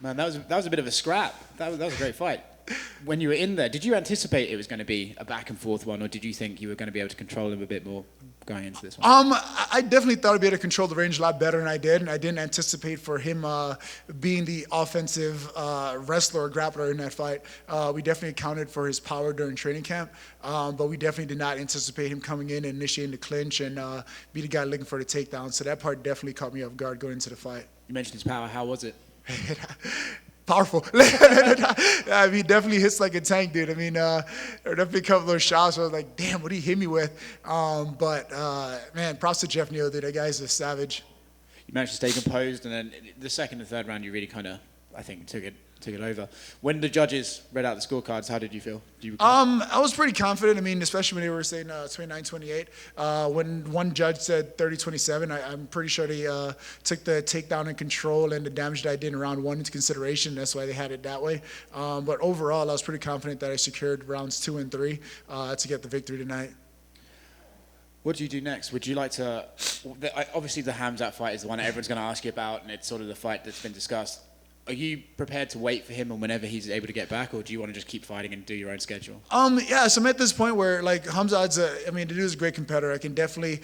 Man, that was a bit of a scrap. That was a great fight. When you were in there, did you anticipate it was going to be a back and forth one, or did you think you were going to be able to control him a bit more going into this one? I definitely thought I'd be able to control the range a lot better than I did, and I didn't anticipate for him being the offensive wrestler or grappler in that fight. We definitely accounted for his power during training camp, but we definitely did not anticipate him coming in and initiating the clinch and be the guy looking for the takedown. So that part definitely caught me off guard going into the fight. You mentioned his power. How was it? Powerful. I mean, definitely hits like a tank, dude. I mean, there definitely a couple of those shots where I was like, damn, what did he hit me with? But man, props to Geoff Neal, dude. That guy's a savage. You managed to stay composed, and then the second and third round, you really kind of, I think, took it over. When the judges read out the scorecards, how did you feel? I was pretty confident. I mean, especially when they were saying 29-28. When one judge said 30-27, I'm pretty sure they took the takedown and control and the damage that I did in round one into consideration. That's why they had it that way. But overall, I was pretty confident that I secured rounds 2 and 3 to get the victory tonight. What do you do next? Would you like to... Obviously, the Khamzat fight is the one that everyone's going to ask you about, and it's sort of the fight that's been discussed. Are you prepared to wait for him and whenever he's able to get back, or do you want to just keep fighting and do your own schedule? Yeah, so I'm at this point where, like, Khamzat's the dude's a great competitor. I can definitely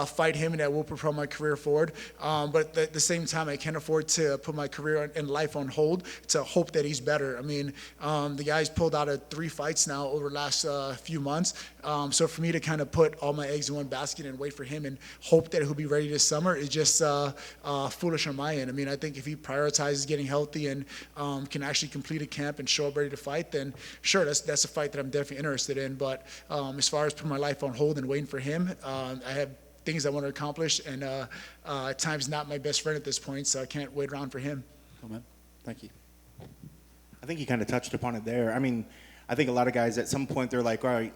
fight him, and that will propel my career forward. But at the same time, I can't afford to put my career and life on hold to hope that he's better. I mean, the guy's pulled out of 3 fights now over the last few months. So for me to kind of put all my eggs in one basket and wait for him and hope that he'll be ready this summer is just foolish on my end. I mean, I think if he prioritizes getting healthy and can actually complete a camp and show up ready to fight, then sure, that's a fight that I'm definitely interested in. But as far as putting my life on hold and waiting for him, I have things I want to accomplish, and time's not my best friend at this point, so I can't wait around for him. Cool, man. Thank you. I think you kind of touched upon it there. I mean, I think a lot of guys at some point they're like, all right,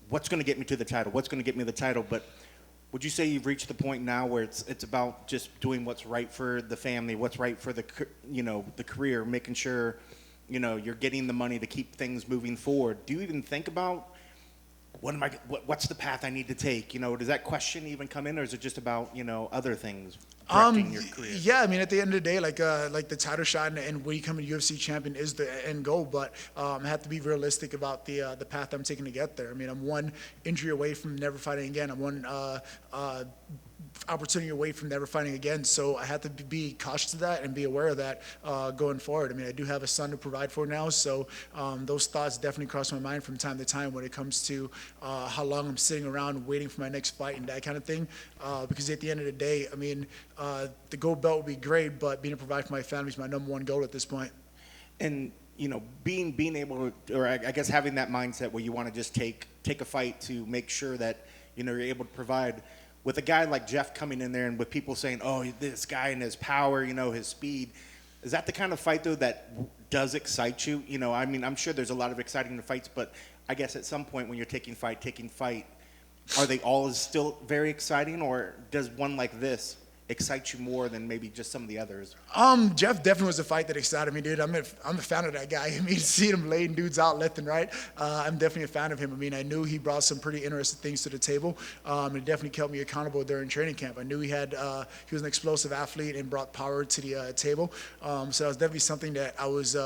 what's going to get me to the title? What's going to get me the title? But would you say you've reached the point now where it's about just doing what's right for the family, what's right for the career, making sure you're getting the money to keep things moving forward? Do you even think about what's the path I need to take? Does that question even come in, or is it just about other things directing your career? Yeah, I mean, at the end of the day, like the title shot and becoming UFC champion is the end goal, but I have to be realistic about the path I'm taking to get there. I mean, I'm one injury away from never fighting again. I'm one opportunity away from never fighting again, so I have to be cautious of that and be aware of that going forward. I mean, I do have a son to provide for now, so those thoughts definitely cross my mind from time to time when it comes to how long I'm sitting around waiting for my next fight and that kind of thing, because at the end of the day, I mean, the gold belt would be great, but being able to provide for my family is my number one goal at this point. And being able to, or I guess having that mindset where you want to just take a fight to make sure that you're able to provide. With a guy like Geoff coming in there and with people saying, oh, this guy and his power, his speed, is that the kind of fight, though, that does excite you? I mean, I'm sure there's a lot of exciting fights, but I guess at some point when you're taking fight, are they all still very exciting, or does one like this excite you more than maybe just some of the others? Geoff definitely was a fight that excited me, dude. I'm a fan of that guy. I mean, seeing him laying dudes out left and right, I'm definitely a fan of him. I mean, I knew he brought some pretty interesting things to the table, and it definitely kept me accountable during training camp. I knew he was an explosive athlete and brought power to the table, so that was definitely something that I was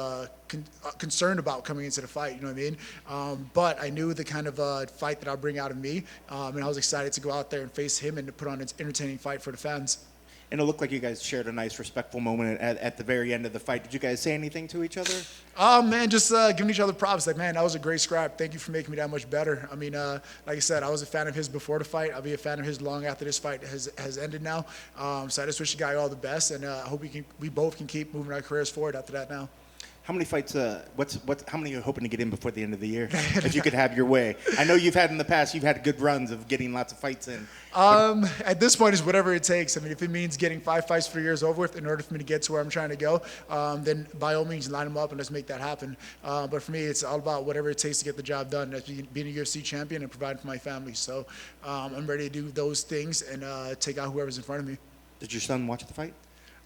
concerned about coming into the fight, you know what I mean? But I knew the kind of fight that I'll bring out of me, and I was excited to go out there and face him and to put on an entertaining fight for the fans. And it looked like you guys shared a nice, respectful moment at the very end of the fight. Did you guys say anything to each other? Oh, man, just giving each other props. Like, man, that was a great scrap. Thank you for making me that much better. I mean, like I said, I was a fan of his before the fight. I'll be a fan of his long after this fight has ended now. So I just wish the guy all the best, and I hope we both can keep moving our careers forward after that now. How many fights? How many are you hoping to get in before the end of the year? If you could have your way, I know you've had in the past. You've had good runs of getting lots of fights in. At this point, it's whatever it takes. I mean, if it means getting 5 fights 3 years over with in order for me to get to where I'm trying to go, then by all means line them up and let's make that happen. But for me, it's all about whatever it takes to get the job done. That's being a UFC champion and providing for my family. So I'm ready to do those things and take out whoever's in front of me. Did your son watch the fight?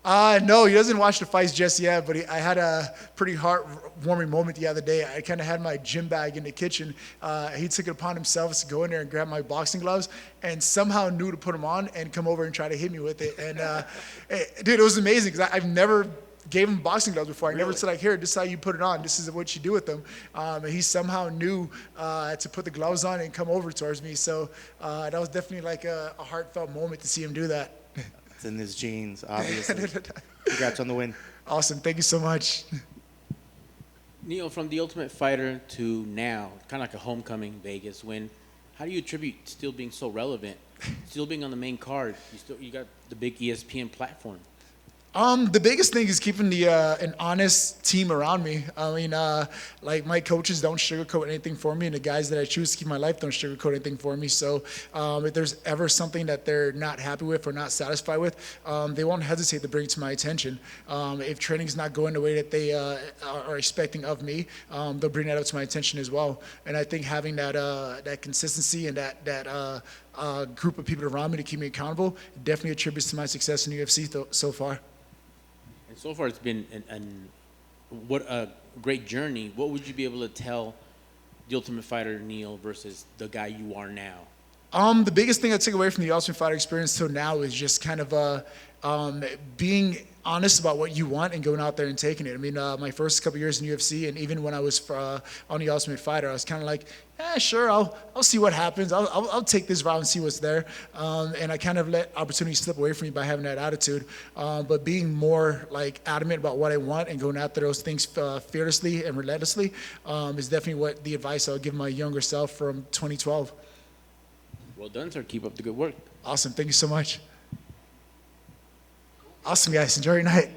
No, he doesn't watch the fights just yet, but I had a pretty heartwarming moment the other day. I kind of had my gym bag in the kitchen. He took it upon himself to go in there and grab my boxing gloves and somehow knew to put them on and come over and try to hit me with it. And, dude, it was amazing because I've never gave him boxing gloves before. I never Really? said like, here, this is how you put it on. This is what you do with them. And he somehow knew to put the gloves on and come over towards me. So that was definitely like a heartfelt moment to see him do that. It's in his genes, obviously. Congrats on the win. Awesome. Thank you so much. Neal, from the Ultimate Fighter to now, kind of like a homecoming Vegas win, how do you attribute still being so relevant, still being on the main card? You got the big ESPN platform. The biggest thing is keeping an honest team around me. I mean, like my coaches don't sugarcoat anything for me, and the guys that I choose to keep in my life don't sugarcoat anything for me. So if there's ever something that they're not happy with or not satisfied with, they won't hesitate to bring it to my attention. If training's not going the way that they are expecting of me, they'll bring that up to my attention as well. And I think having that consistency and that group of people around me to keep me accountable definitely attributes to my success in UFC so far. And so far, it's been what a great journey. What would you be able to tell the Ultimate Fighter Neal versus the guy you are now? The biggest thing I took away from the Ultimate Fighter experience till now is just kind of being honest about what you want and going out there and taking it. I mean, my first couple years in UFC, and even when I was on the Ultimate Fighter, I was kind of like, sure, I'll see what happens. I'll take this route and see what's there. And I kind of let opportunities slip away from me by having that attitude. But being more like adamant about what I want and going after those things fearlessly and relentlessly is definitely what the advice I'll give my younger self from 2012. Well done, sir. Keep up the good work. Awesome. Thank you so much. Awesome, guys. Enjoy your night.